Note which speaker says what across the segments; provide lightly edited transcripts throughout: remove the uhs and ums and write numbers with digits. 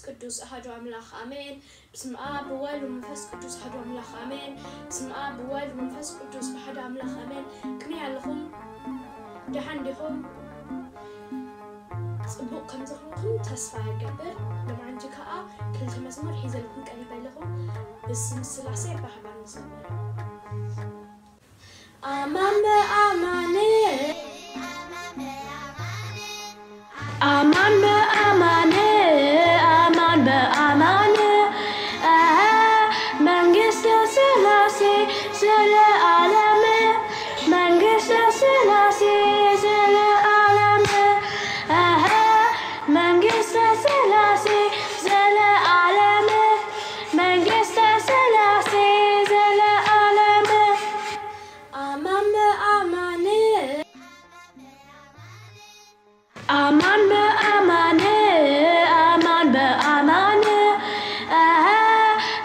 Speaker 1: ቅዱስ አሐዱ አምላክ አሜን በስመ አብ ወወልድ ወመንፈስ ቅዱስ አሐዱ አምላክ አሜን በስመ አብ ወወልድ ወመንፈስ ቅዱስ አሐዱ አምላክ አሜን كني علىكم دحندكم صبوق كم زخمكم تسفى يقبر لما عندي كأ كل مزمور حيزلكم قريب لكم بس الثلاثه بحبان نصبر آمان بأمانه آمان بأمانه آمان بأمانه منجست سلاسي سل عالمه منجست سلاسي سل عالمه منجست سلاسي سل عالمه منجست سلاسي سل عالمه آمان بأمانه آمان بأمانه آمان بأمانه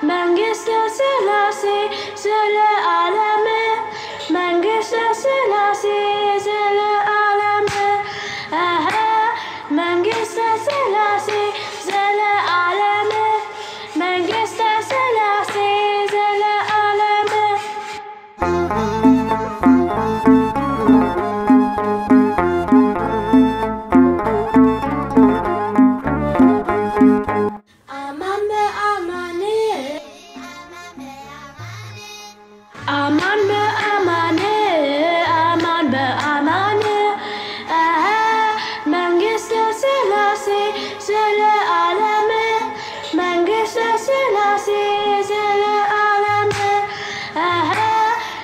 Speaker 1: منجست سلاسي سل عالمه منجست سلاسي سل عالمه منجست سلاسي سل عالمه منجست سلاسي سل عالمه آمان بأمانه آمان بأمانه آمان بأمانه منجست سلاسي سل عالمه منجست سلاسي سل عالمه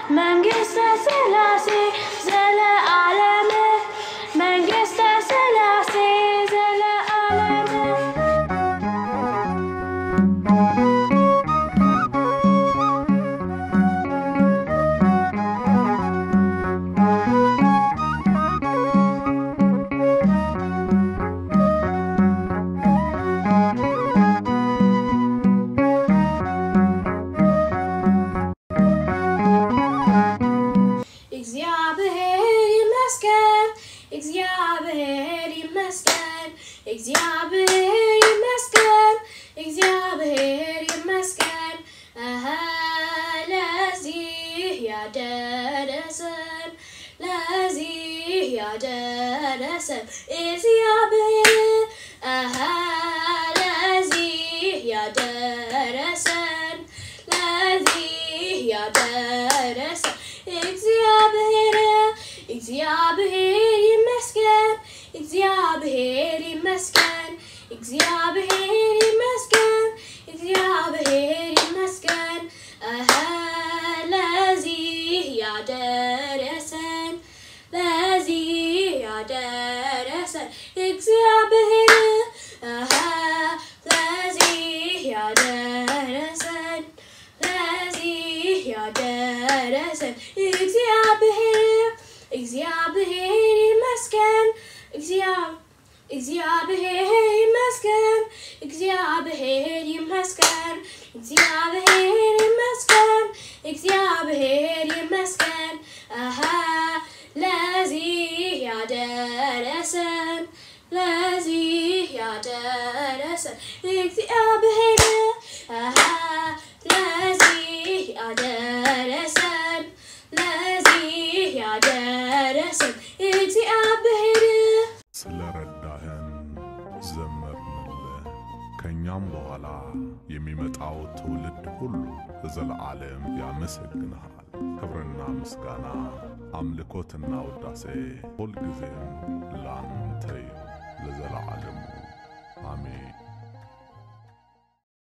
Speaker 1: منجست سلاسي سل عالمه منجست سلاسي سل عالمه እግዚአብሔር ይመስገን እግዚአብሔር ይመስገን እግዚአብሔር ይመስገን ለዚህ ያደረሰን እግዚአብሔር ለዚህ ያደረሰን እግዚአብሔር እግዚአብሔር ይመስገን እግዚአብሔር ይመስገን እግዚአብሔር ይመስገን እግዚአብሔር ይመስገን ለዚህ ያደረሰን እግዚአብሔር ለዚህ ያደረሰን እግዚአብሔር እግዚአብሔር ይመስገን እግዚአብሔር ይመስገን እግዚአብሔር ይመስገን እግዚአብሔር ይመስገን እግዚአብሔር ይመስገን ለዚህ ያደረሰን እግዚአብሔር ለዚህ ያደረሰን እግዚአብሔር
Speaker 2: ስለረዳህን ዘመርንልህ ከኛም በኋላ የሚመጣው ትውልድ ሁሉ ለዘላለም ያመሰግንሃል። ክብርና ምስጋና አምልኮትና ውዳሴ ሁልጊዜም ላንተ ይሁን ለዘላለሙ አሜን።